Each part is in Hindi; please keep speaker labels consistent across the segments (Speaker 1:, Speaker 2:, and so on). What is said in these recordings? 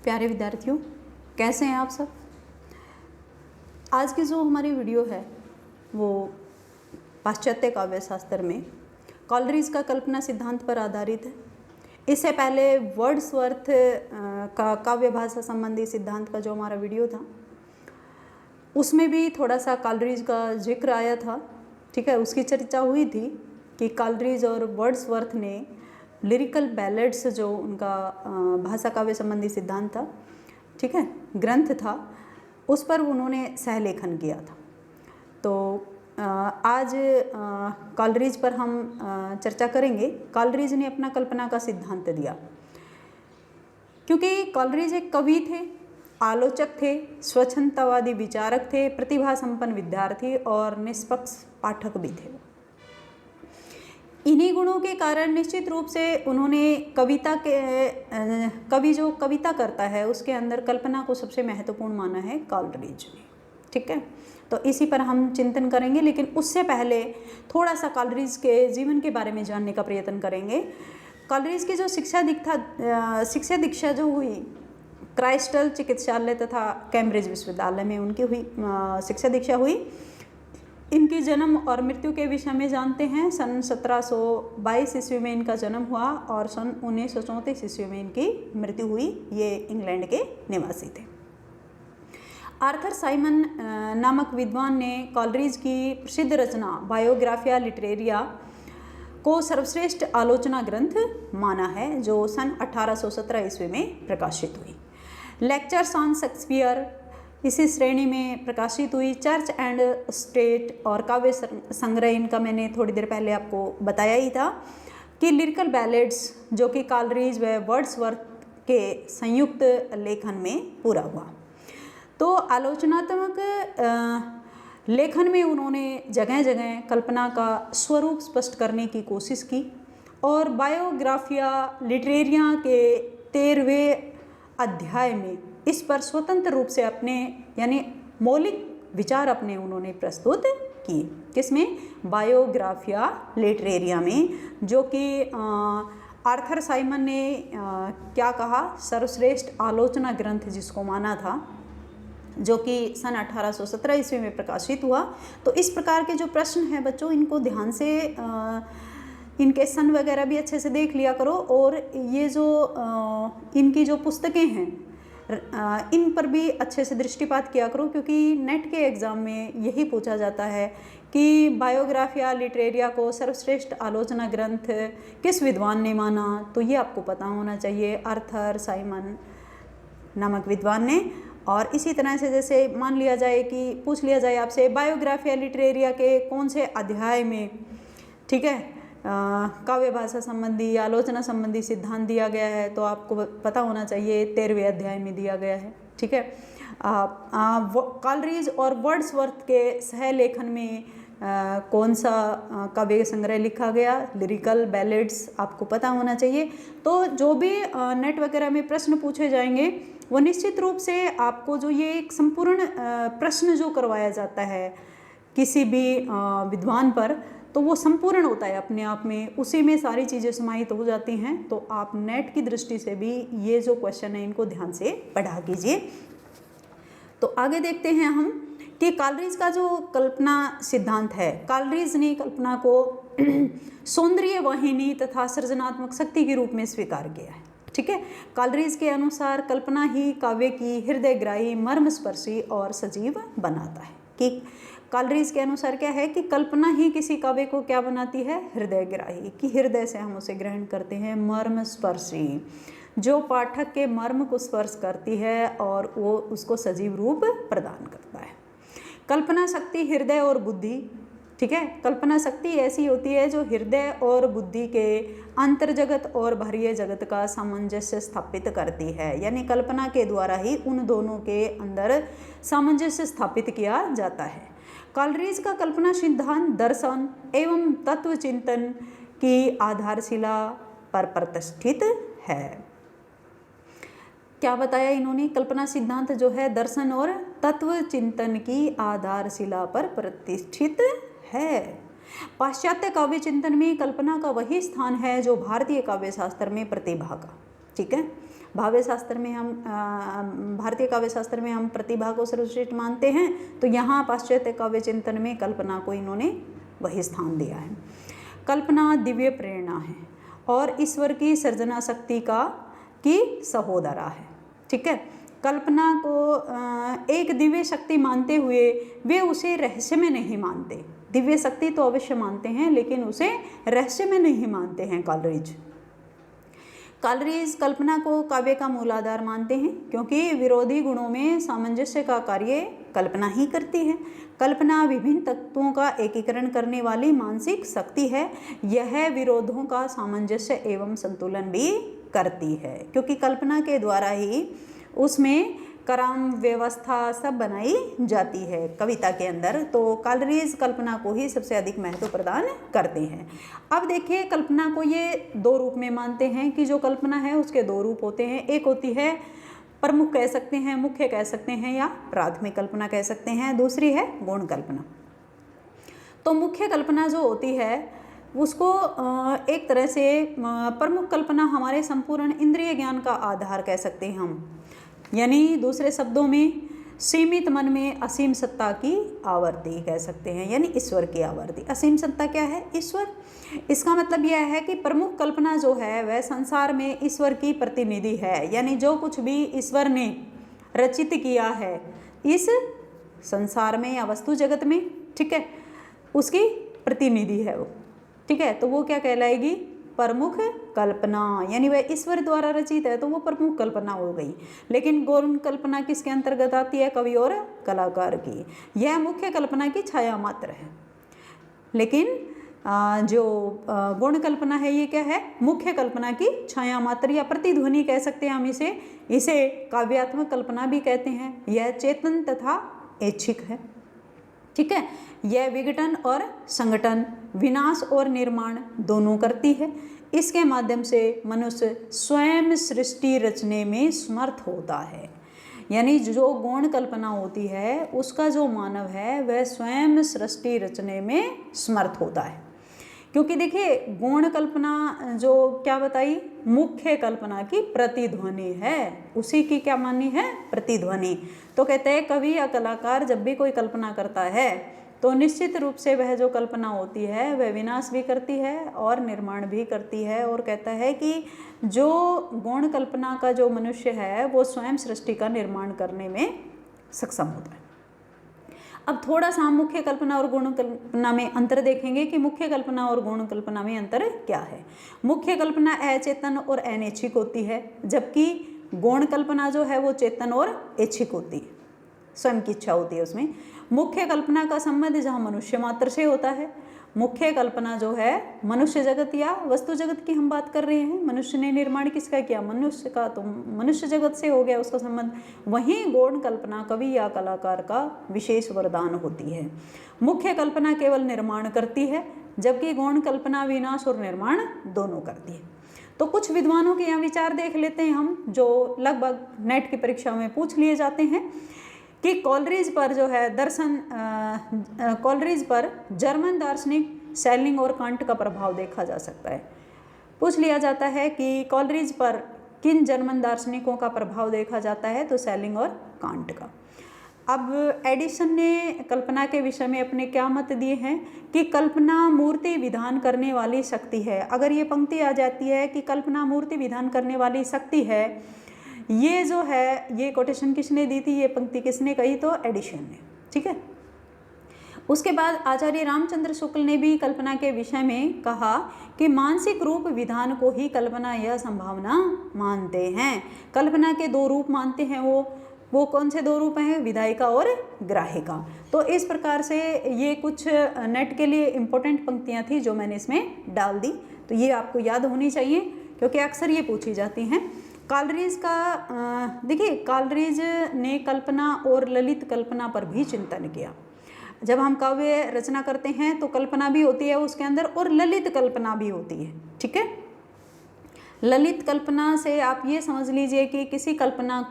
Speaker 1: प्यारे विद्यार्थियों, कैसे हैं आप सब। आज की जो हमारी वीडियो है वो पाश्चात्य काव्य शास्त्र में कॉलरिज का कल्पना सिद्धांत पर आधारित है। इससे पहले वर्ड्सवर्थ का काव्य भाषा संबंधी सिद्धांत का जो हमारा वीडियो था उसमें भी थोड़ा सा कॉलरिज का जिक्र आया था। ठीक है, उसकी चर्चा हुई थी कि कॉलरिज और वर्ड्सवर्थ ने लिरिकल बैलेड्स जो उनका भाषा काव्य संबंधी सिद्धांत था, ठीक है, ग्रंथ था, उस पर उन्होंने सहलेखन किया था। तो आज कॉलरिज पर हम चर्चा करेंगे। कॉलरिज ने अपना कल्पना का सिद्धांत दिया क्योंकि कॉलरिज एक कवि थे, आलोचक थे, स्वच्छंदतावादी विचारक थे, प्रतिभा संपन्न विद्यार्थी और निष्पक्ष पाठक भी थे। इन्हीं गुणों के कारण निश्चित रूप से उन्होंने कवि जो कविता करता है उसके अंदर कल्पना को सबसे महत्वपूर्ण माना है कॉलरिज ने। ठीक है, तो इसी पर हम चिंतन करेंगे, लेकिन उससे पहले थोड़ा सा कॉलरिज के जीवन के बारे में जानने का प्रयत्न करेंगे। कॉलरिज की जो शिक्षा दीक्षा जो हुई क्राइस्टल चिकित्सालय तथा कैम्ब्रिज विश्वविद्यालय में उनकी हुई शिक्षा दीक्षा हुई। इनकी जन्म और मृत्यु के विषय में जानते हैं। सन 1722 ईस्वी में इनका जन्म हुआ और सन 1934 ईस्वी में इनकी मृत्यु हुई। ये इंग्लैंड के निवासी थे। आर्थर साइमन नामक विद्वान ने कॉलरिज की प्रसिद्ध रचना बायोग्राफिया लिटरेरिया को सर्वश्रेष्ठ आलोचना ग्रंथ माना है, जो सन 1817 ईस्वी में प्रकाशित हुई। लेक्चर्स ऑन शेक्सपियर इसी श्रेणी में प्रकाशित हुई। चर्च एंड स्टेट और काव्य संग्रह, इनका मैंने थोड़ी देर पहले आपको बताया ही था कि लिरिकल बैलेड्स जो कि कॉलरिज व वर्ड्सवर्थ के संयुक्त लेखन में पूरा हुआ। तो आलोचनात्मक लेखन में उन्होंने जगह जगह कल्पना का स्वरूप स्पष्ट करने की कोशिश की और बायोग्राफिया लिटरेरिया के 13वें अध्याय में इस पर स्वतंत्र रूप से अपने यानी मौलिक विचार अपने उन्होंने प्रस्तुत किए। किसमें? बायोग्राफिया लिटरेरिया में, जो कि आर्थर साइमन ने क्या कहा, सर्वश्रेष्ठ आलोचना ग्रंथ जिसको माना था, जो कि सन 1817 ईस्वी में प्रकाशित हुआ। तो इस प्रकार के जो प्रश्न हैं बच्चों, इनको ध्यान से इनके सन वगैरह भी अच्छे से देख लिया करो, और ये जो इनकी जो पुस्तकें हैं इन पर भी अच्छे से दृष्टिपात किया करो, क्योंकि नेट के एग्ज़ाम में यही पूछा जाता है कि बायोग्राफिया लिटरेरिया को सर्वश्रेष्ठ आलोचना ग्रंथ किस विद्वान ने माना। तो ये आपको पता होना चाहिए, आर्थर साइमन नामक विद्वान ने। और इसी तरह से जैसे मान लिया जाए कि पूछ लिया जाए आपसे बायोग्राफिया लिटरेरिया के कौन से अध्याय में, ठीक है, काव्य भाषा संबंधी आलोचना संबंधी सिद्धांत दिया गया है, तो आपको पता होना चाहिए 13वें अध्याय में दिया गया है। ठीक है, कॉलरिज और वर्ड्सवर्थ के सहलेखन में कौन सा काव्य संग्रह लिखा गया, लिरिकल बैलेड्स, आपको पता होना चाहिए। तो जो भी नेट वगैरह में प्रश्न पूछे जाएंगे वो निश्चित रूप से आपको जो ये एक संपूर्ण प्रश्न जो करवाया जाता है किसी भी विद्वान पर, तो वो संपूर्ण होता है अपने आप में, उसी में सारी चीज़ें समाहित हो जाती हैं। तो आप नेट की दृष्टि से भी ये जो क्वेश्चन है इनको ध्यान से पढ़ा कीजिए। तो आगे देखते हैं हम कि कॉलरिज का जो कल्पना सिद्धांत है, कॉलरिज ने कल्पना को सौंदर्य वाहिनी तथा सृजनात्मक शक्ति के रूप में स्वीकार किया है। ठीक है, कॉलरिज के अनुसार कल्पना ही काव्य की हृदयग्राही, मर्मस्पर्शी और सजीव बनाता है। कि कॉलरिज के अनुसार क्या है कि कल्पना ही किसी काव्य को क्या बनाती है, हृदयग्राही, कि हृदय से हम उसे ग्रहण करते हैं, मर्मस्पर्शी, जो पाठक के मर्म को स्पर्श करती है और वो उसको सजीव रूप प्रदान करता है। कल्पना शक्ति हृदय और बुद्धि, ठीक है, कल्पना शक्ति ऐसी होती है जो हृदय और बुद्धि के अंतर्जगत और बाह्य जगत का सामंजस्य स्थापित करती है। यानी कल्पना के द्वारा ही उन दोनों के अंदर सामंजस्य स्थापित किया जाता है। कॉलरिज का कल्पना सिद्धांत दर्शन एवं तत्व चिंतन की आधारशिला पर प्रतिष्ठित है। क्या बताया इन्होंने? कल्पना सिद्धांत जो है दर्शन और तत्व चिंतन की आधारशिला पर प्रतिष्ठित है। पाश्चात्य काव्य चिंतन में कल्पना का वही स्थान है जो भारतीय काव्य शास्त्र में प्रतिभा का, ठीक है, भाव्य शास्त्र में हम भारतीय काव्य शास्त्र में हम प्रतिभा को सर्वश्रेष्ठ मानते हैं, तो यहाँ पाश्चात्य काव्य चिंतन में कल्पना को इन्होंने वही स्थान दिया है। कल्पना दिव्य प्रेरणा है और ईश्वर की सृजना शक्ति की सहोदरा है। ठीक है, कल्पना को एक दिव्य शक्ति मानते हुए वे उसे रहस्य में नहीं मानते। दिव्य शक्ति तो अवश्य मानते हैं लेकिन उसे रहस्य में नहीं मानते हैं कॉलरिज। कॉलरिज कल्पना को काव्य का मूलाधार मानते हैं क्योंकि विरोधी गुणों में सामंजस्य का कार्य कल्पना ही करती है। कल्पना विभिन्न तत्वों का एकीकरण करने वाली मानसिक शक्ति है। यह विरोधों का सामंजस्य एवं संतुलन भी करती है क्योंकि कल्पना के द्वारा ही उसमें क्रम व्यवस्था सब बनाई जाती है कविता के अंदर। तो कॉलरिज कल्पना को ही सबसे अधिक महत्व प्रदान करते हैं। अब देखिए, कल्पना को ये दो रूप में मानते हैं कि जो कल्पना है उसके दो रूप होते हैं। एक होती है प्रमुख कह सकते हैं, मुख्य कह सकते हैं या प्राथमिक कल्पना कह सकते हैं। दूसरी है गौण कल्पना। तो मुख्य कल्पना जो होती है उसको एक तरह से प्रमुख कल्पना हमारे संपूर्ण इंद्रिय ज्ञान का आधार कह सकते हैं हम, यानी दूसरे शब्दों में सीमित मन में असीम सत्ता की आवर्ती कह सकते हैं, यानी ईश्वर की आवर्ती। असीम सत्ता क्या है? ईश्वर। इसका मतलब यह है कि प्रमुख कल्पना जो है वह संसार में ईश्वर की प्रतिनिधि है, यानी जो कुछ भी ईश्वर ने रचित किया है इस संसार में या वस्तु जगत में, ठीक है, उसकी प्रतिनिधि है वो। ठीक है, तो वो क्या कहलाएगी? प्रमुख कल्पना, यानी वह ईश्वर द्वारा रचित है तो वो प्रमुख कल्पना हो गई। लेकिन गौण कल्पना किसके अंतर्गत आती है? कवि और कलाकार की। यह मुख्य कल्पना की छाया मात्र है। लेकिन जो गौण कल्पना है ये क्या है? मुख्य कल्पना की छाया मात्र या प्रतिध्वनि कह सकते हैं हम इसे काव्यात्मक कल्पना भी कहते हैं। यह चेतन तथा ऐच्छिक है। ठीक है, यह विघटन और संगठन, विनाश और निर्माण दोनों करती है। इसके माध्यम से मनुष्य स्वयं सृष्टि रचने में समर्थ होता है। यानी जो गौण कल्पना होती है उसका जो मानव है वह स्वयं सृष्टि रचने में समर्थ होता है। क्योंकि देखिए, गौण कल्पना जो क्या बताई? मुख्य कल्पना की प्रतिध्वनि है, उसी की क्या मानी है? प्रतिध्वनि। तो कहते हैं कवि या कलाकार जब भी कोई कल्पना करता है तो निश्चित रूप से वह जो कल्पना होती है वह विनाश भी करती है और निर्माण भी करती है। और कहता है कि जो गौण कल्पना का जो मनुष्य है वो स्वयं सृष्टि का निर्माण करने में सक्षम होता है। अब थोड़ा सा हम मुख्य कल्पना और गौण कल्पना में अंतर देखेंगे कि मुख्य कल्पना और गौण कल्पना में अंतर क्या है। मुख्य कल्पना अचेतन और अनैच्छिक होती है, जबकि गौण कल्पना जो है वो चेतन और ऐच्छिक होती है, स्वयं की इच्छा होती है उसमें। मुख्य कल्पना का संबंध जहाँ मनुष्य मात्र से होता है। मुख्य कल्पना जो है मनुष्य जगत या वस्तु जगत की हम बात कर रहे हैं, मनुष्य ने निर्माण किसका किया? मनुष्य का, तो मनुष्य जगत से हो गया उसका संबंध। वहीं गौण कल्पना कवि या कलाकार का विशेष वरदान होती है। मुख्य कल्पना केवल निर्माण करती है, जबकि गौण कल्पना विनाश और निर्माण दोनों करती है। तो कुछ विद्वानों के यहाँ विचार देख लेते हैं हम, जो लगभग नेट की परीक्षा में पूछ लिए जाते हैं कि कॉलरिज पर जो है कॉलरिज पर जर्मन दार्शनिक सेलिंग और कांट का प्रभाव देखा जा सकता है। पूछ लिया जाता है कि कॉलरिज पर किन जर्मन दार्शनिकों का प्रभाव देखा जाता है, तो सेलिंग और कांट का। अब एडिसन ने कल्पना के विषय में अपने क्या मत दिए हैं कि कल्पना मूर्ति विधान करने वाली शक्ति है। अगर ये पंक्ति आ जाती है कि कल्पना मूर्ति विधान करने वाली शक्ति है, ये जो है ये कोटेशन किसने दी थी, ये पंक्ति किसने कही? तो एडिसन ने। ठीक है, उसके बाद आचार्य रामचंद्र शुक्ल ने भी कल्पना के विषय में कहा कि मानसिक रूप विधान को ही कल्पना या संभावना मानते हैं। कल्पना के दो रूप मानते हैं वो कौन से दो रूप हैं? विधायिका और ग्राहिका। तो इस प्रकार से ये कुछ नेट के लिए इम्पोर्टेंट पंक्तियाँ थी जो मैंने इसमें डाल दी, तो ये आपको याद होनी चाहिए क्योंकि अक्सर ये पूछी जाती हैं। कॉलरिज का देखिए, कॉलरिज ने कल्पना और ललित कल्पना पर भी चिंतन किया। जब हम काव्य रचना करते हैं तो कल्पना भी होती है उसके अंदर और ललित कल्पना भी होती है। ठीक है, ललित कल्पना से आप ये समझ लीजिए कि किसी कल्पना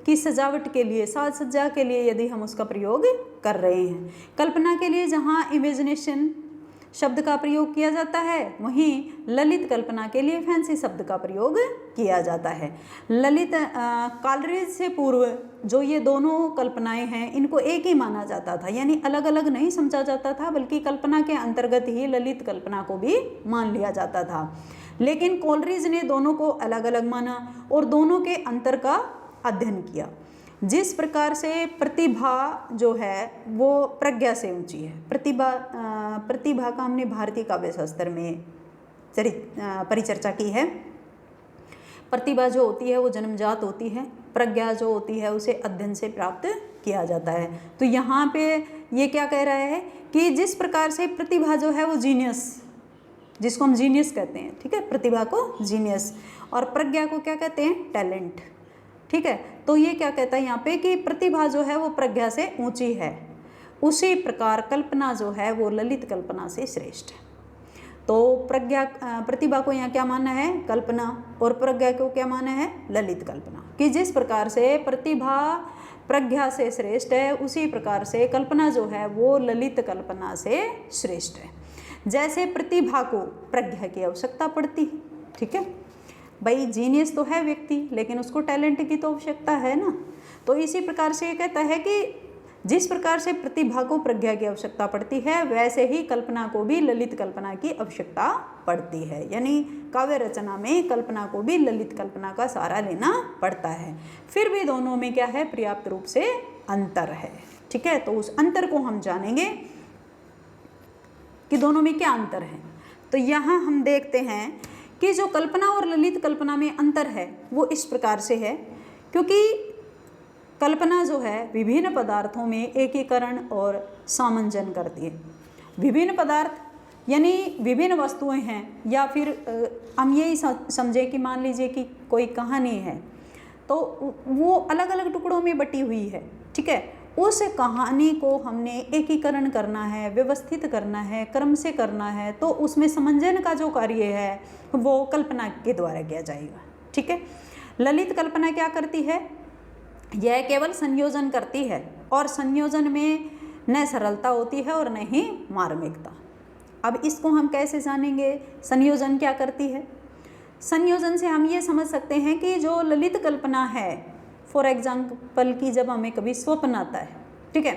Speaker 1: की सजावट के लिए, साज सज्जा के लिए यदि हम उसका प्रयोग कर रहे हैं। कल्पना के लिए जहाँ इमेजिनेशन शब्द का प्रयोग किया जाता है, वहीं ललित कल्पना के लिए फैंसी शब्द का प्रयोग किया जाता है। ललित कॉलरेज से पूर्व जो ये दोनों कल्पनाएं हैं इनको एक ही माना जाता था, यानी अलग अलग नहीं समझा जाता था, बल्कि कल्पना के अंतर्गत ही ललित कल्पना को भी मान लिया जाता था। लेकिन कॉलरेज ने दोनों को अलग अलग माना और दोनों के अंतर का अध्ययन किया। जिस प्रकार से प्रतिभा जो है वो प्रज्ञा से ऊंची है, प्रतिभा का हमने भारतीय काव्य शास्त्र में परिचर्चा की है। प्रतिभा जो होती है वो जन्मजात होती है, प्रज्ञा जो होती है उसे अध्ययन से प्राप्त किया जाता है। तो यहाँ पे ये क्या कह रहा है कि जिस प्रकार से प्रतिभा जो है वो जीनियस, जिसको हम जीनियस कहते हैं, ठीक है, प्रतिभा को जीनियस, और प्रज्ञा को क्या कहते हैं, टैलेंट, ठीक है। तो ये क्या कहता है यहाँ पे कि प्रतिभा जो है वो प्रज्ञा से ऊंची है, उसी प्रकार कल्पना जो है वो ललित कल्पना से श्रेष्ठ है। तो प्रतिभा को यहाँ क्या मानना है, कल्पना, और प्रज्ञा को क्या मानना है, ललित कल्पना। कि जिस प्रकार से प्रतिभा प्रज्ञा से श्रेष्ठ है, उसी प्रकार से कल्पना जो है वो ललित कल्पना से श्रेष्ठ है। जैसे प्रतिभा को प्रज्ञा की आवश्यकता पड़ती है, ठीक है भाई, जीनियस तो है व्यक्ति लेकिन उसको टैलेंट की तो आवश्यकता है ना। तो इसी प्रकार से ये कहता है कि जिस प्रकार से प्रतिभा को प्रज्ञा की आवश्यकता पड़ती है, वैसे ही कल्पना को भी ललित कल्पना की आवश्यकता पड़ती है। यानी काव्य रचना में कल्पना को भी ललित कल्पना का सहारा लेना पड़ता है। फिर भी दोनों में क्या है, पर्याप्त रूप से अंतर है, ठीक है। तो उस अंतर को हम जानेंगे कि दोनों में क्या अंतर है। तो यहाँ हम देखते हैं कि जो कल्पना और ललित कल्पना में अंतर है वो इस प्रकार से है, क्योंकि कल्पना जो है विभिन्न पदार्थों में एकीकरण और सामंजन करती है। विभिन्न पदार्थ यानी विभिन्न वस्तुएं हैं, या फिर हम यही समझें कि मान लीजिए कि कोई कहानी है तो वो अलग अलग टुकड़ों में बटी हुई है, ठीक है। उस कहानी को हमने एकीकरण करना है, व्यवस्थित करना है, क्रम से करना है, तो उसमें समंजन का जो कार्य है वो कल्पना के द्वारा किया जाएगा, ठीक है। ललित कल्पना क्या करती है, यह केवल संयोजन करती है, और संयोजन में न सरलता होती है और न ही मार्मिकता। अब इसको हम कैसे जानेंगे, संयोजन क्या करती है। संयोजन से हम ये समझ सकते हैं कि जो ललित कल्पना है, फॉर एग्जाम्पल कि जब हमें कभी स्वप्न आता है, ठीक है,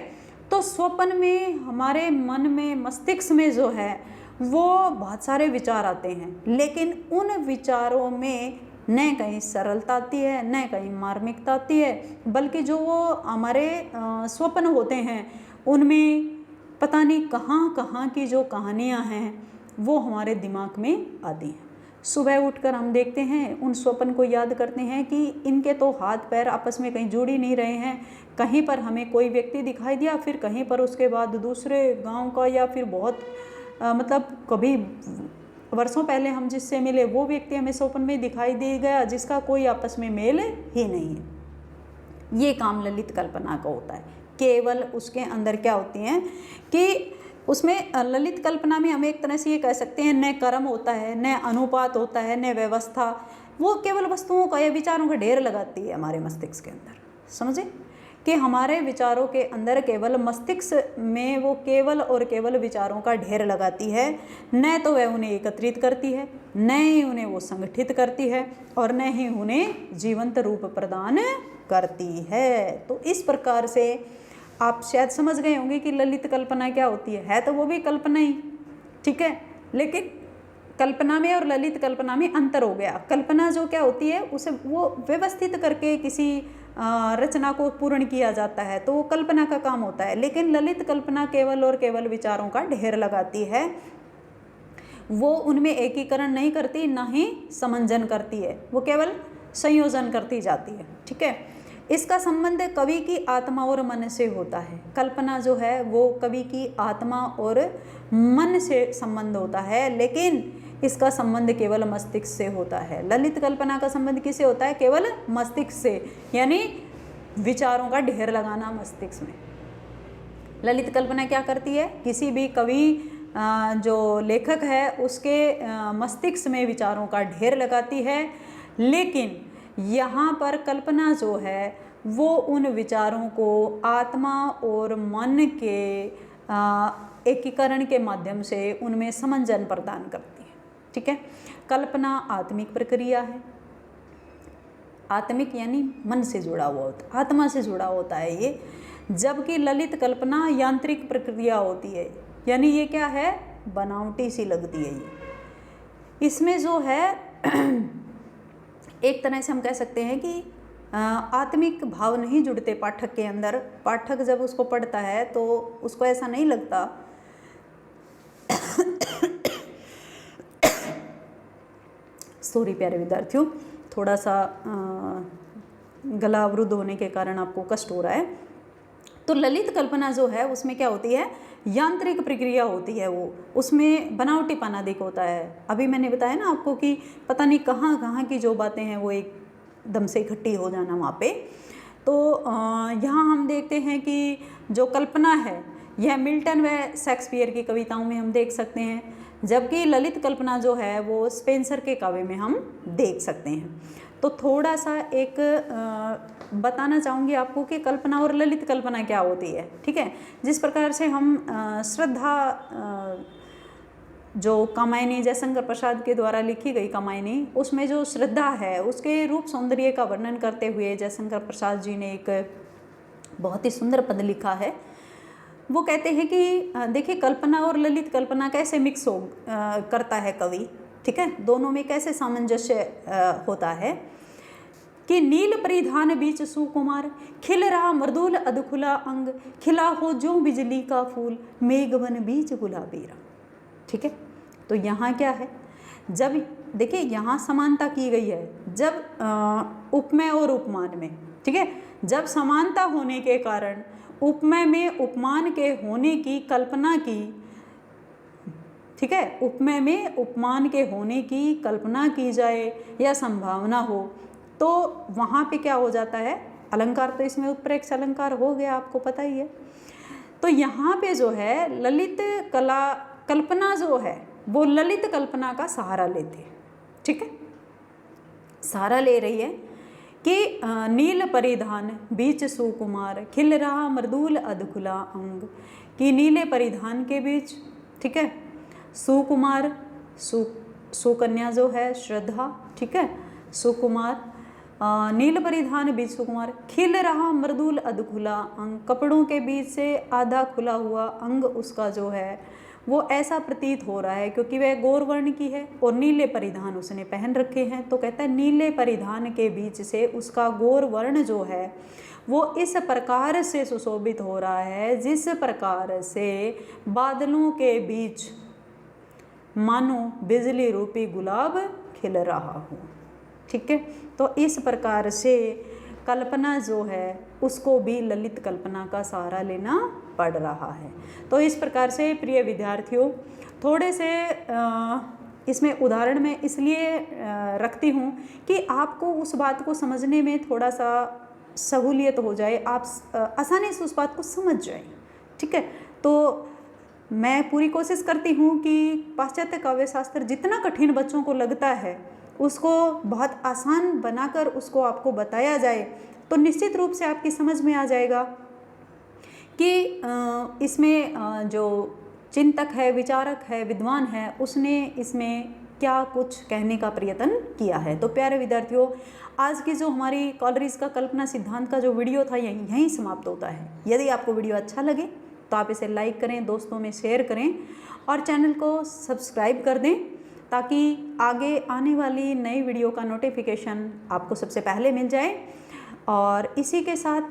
Speaker 1: तो स्वप्न में हमारे मन में, मस्तिष्क में जो है वो बहुत सारे विचार आते हैं, लेकिन उन विचारों में न कहीं सरलता आती है, न कहीं मार्मिकता आती है, बल्कि जो वो हमारे स्वप्न होते हैं उनमें पता नहीं कहाँ कहाँ की जो कहानियाँ हैं वो हमारे दिमाग में आती हैं। सुबह उठकर हम देखते हैं, उन स्वप्न को याद करते हैं कि इनके तो हाथ पैर आपस में कहीं जुड़ ही नहीं रहे हैं। कहीं पर हमें कोई व्यक्ति दिखाई दिया, फिर कहीं पर उसके बाद दूसरे गांव का, या फिर बहुत मतलब कभी वर्षों पहले हम जिससे मिले वो व्यक्ति हमें स्वप्न में दिखाई दे गया, जिसका कोई आपस में मेल ही नहीं है। ये काम ललित कल्पना का होता है। केवल उसके अंदर क्या होती हैं कि उसमें ललित कल्पना में हम एक तरह से ये कह सकते हैं, न कर्म होता है, न अनुपात होता है, न व्यवस्था। वो केवल वस्तुओं का या विचारों का ढेर लगाती है हमारे मस्तिष्क के अंदर। समझे कि हमारे विचारों के अंदर केवल मस्तिष्क में वो केवल और केवल विचारों का ढेर लगाती है, न तो वह उन्हें एकत्रित करती है, न ही उन्हें वो संगठित करती है, और न ही उन्हें जीवंत रूप प्रदान करती है। तो इस प्रकार से आप शायद समझ गए होंगे कि ललित कल्पना क्या होती है तो वो भी कल्पना ही, ठीक है, लेकिन कल्पना में और ललित कल्पना में अंतर हो गया। कल्पना जो क्या होती है उसे वो व्यवस्थित करके किसी रचना को पूर्ण किया जाता है, तो वो कल्पना का काम होता है। लेकिन ललित कल्पना केवल और केवल विचारों का ढेर लगाती है, वो उनमें एकीकरण नहीं करती, ना ही समंजन करती है, वो केवल संयोजन करती जाती है, ठीक है। इसका संबंध कवि की आत्मा और मन से होता है। कल्पना जो है वो कवि की आत्मा और मन से संबंध होता है, लेकिन इसका संबंध केवल मस्तिष्क से होता है। ललित कल्पना का संबंध किससे होता है, केवल मस्तिष्क से, यानी विचारों का ढेर लगाना मस्तिष्क में। ललित कल्पना क्या करती है, किसी भी कवि जो लेखक है उसके मस्तिष्क में विचारों का ढेर लगाती है, लेकिन यहाँ पर कल्पना जो है वो उन विचारों को आत्मा और मन के एकीकरण के माध्यम से उनमें समंजन प्रदान करती है। ठीक है, कल्पना आत्मिक प्रक्रिया है। आत्मिक यानी मन से जुड़ा हुआ होता है, आत्मा से जुड़ा होता है ये, जबकि ललित कल्पना यांत्रिक प्रक्रिया होती है, यानी ये क्या है, बनावटी सी लगती है ये। इसमें जो है एक तरह से हम कह सकते हैं कि आत्मिक भाव नहीं जुड़ते पाठक के अंदर। पाठक जब उसको पढ़ता है तो उसको ऐसा नहीं लगता सॉरी प्यारे विद्यार्थियों, थोड़ा सा गला अवरुद्ध होने के कारण आपको कष्ट हो रहा है। तो ललित कल्पना जो है उसमें क्या होती है, यांत्रिक प्रक्रिया होती है, वो उसमें बनावटीपन अधिक होता है। अभी मैंने बताया ना आपको कि पता नहीं कहाँ कहाँ की जो बातें हैं वो एकदम से इकट्ठी हो जाना वहाँ पे। तो यहाँ हम देखते हैं कि जो कल्पना है यह मिल्टन व शेक्सपियर की कविताओं में हम देख सकते हैं, जबकि ललित कल्पना जो है वो स्पेंसर के काव्य में हम देख सकते हैं। तो थोड़ा सा एक बताना चाहूँगी आपको कि कल्पना और ललित कल्पना क्या होती है। ठीक है, जिस प्रकार से हम श्रद्धा जो कामायनी जयशंकर प्रसाद के द्वारा लिखी गई कामायनी, उसमें जो श्रद्धा है उसके रूप सौंदर्य का वर्णन करते हुए जयशंकर प्रसाद जी ने एक बहुत ही सुंदर पद लिखा है। वो कहते हैं कि देखिए कल्पना और ललित कल्पना कैसे मिक्स करता है कवि। ठीक है, दोनों में कैसे सामंजस्य होता है कि नील परिधान बीच सुकुमार, खिल रहा मृदुल अधखुला अंग, खिला हो जो बिजली का फूल, मेघवन बीच गुलाबी रंग। ठीक है, तो यहाँ क्या है, जब देखिए यहाँ समानता की गई है, जब उपमेय और उपमान में, ठीक है, जब समानता होने के कारण उपमेय में उपमान के होने की कल्पना की, ठीक है, उपमेय में उपमान के होने की कल्पना की जाए या संभावना हो, तो वहाँ पे क्या हो जाता है, अलंकार। तो इसमें उत्प्रेक्ष अलंकार हो गया, आपको पता ही है। तो यहाँ पे जो है ललित कल्पना जो है वो ललित कल्पना का सहारा लेते हैं। ठीक है, सहारा ले रही है कि नील परिधान बीच सुकुमार, खिल रहा मृदुल अधखुला अंग, कि नीले परिधान के बीच, ठीक है, सुकुमार सुकन्या जो है श्रद्धा, ठीक है, सुकुमार, नील परिधान बीच सुकुमार, खिल रहा मृदुल अधखुला अंग, कपड़ों के बीच से आधा खुला हुआ अंग उसका जो है वो ऐसा प्रतीत हो रहा है क्योंकि वह गौर वर्ण की है और नीले परिधान उसने पहन रखे हैं। तो कहता है नीले परिधान के बीच से उसका गौर वर्ण जो है वो इस प्रकार से सुशोभित हो रहा है जिस प्रकार से बादलों के बीच मानो बिजली रूपी गुलाब खिल रहा हो। ठीक है, तो इस प्रकार से कल्पना जो है उसको भी ललित कल्पना का सहारा लेना पड़ रहा है। तो इस प्रकार से प्रिय विद्यार्थियों, थोड़े से इसमें उदाहरण मैं इसलिए रखती हूँ कि आपको उस बात को समझने में थोड़ा सा सहूलियत हो जाए, आप आसानी से उस बात को समझ जाएं। ठीक है, तो मैं पूरी कोशिश करती हूँ कि पाश्चात्य काव्य शास्त्र जितना कठिन बच्चों को लगता है उसको बहुत आसान बनाकर उसको आपको बताया जाए, तो निश्चित रूप से आपकी समझ में आ जाएगा कि इसमें जो चिंतक है, विचारक है, विद्वान है, उसने इसमें क्या कुछ कहने का प्रयत्न किया है। तो प्यारे विद्यार्थियों, आज की जो हमारी कॉलरीज का कल्पना सिद्धांत का जो वीडियो था यहीं समाप्त होता है। यदि आपको वीडियो अच्छा लगे तो आप इसे लाइक करें, दोस्तों में शेयर करें और चैनल को सब्सक्राइब कर दें ताकि आगे आने वाली नई वीडियो का नोटिफिकेशन आपको सबसे पहले मिल जाए। और इसी के साथ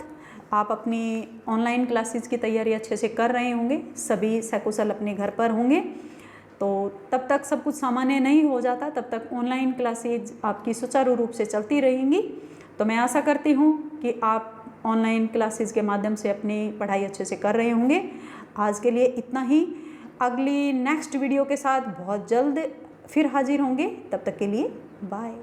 Speaker 1: आप अपनी ऑनलाइन क्लासेस की तैयारी अच्छे से कर रहे होंगे, सभी सकुशल अपने घर पर होंगे। तो तब तक सब कुछ सामान्य नहीं हो जाता, तब तक ऑनलाइन क्लासेज आपकी सुचारू रूप से चलती रहेंगी। तो मैं आशा करती हूँ कि आप ऑनलाइन क्लासेस के माध्यम से अपनी पढ़ाई अच्छे से कर रहे होंगे। आज के लिए इतना ही, अगली नेक्स्ट वीडियो के साथ बहुत जल्द फिर हाजिर होंगे। तब तक के लिए बाय।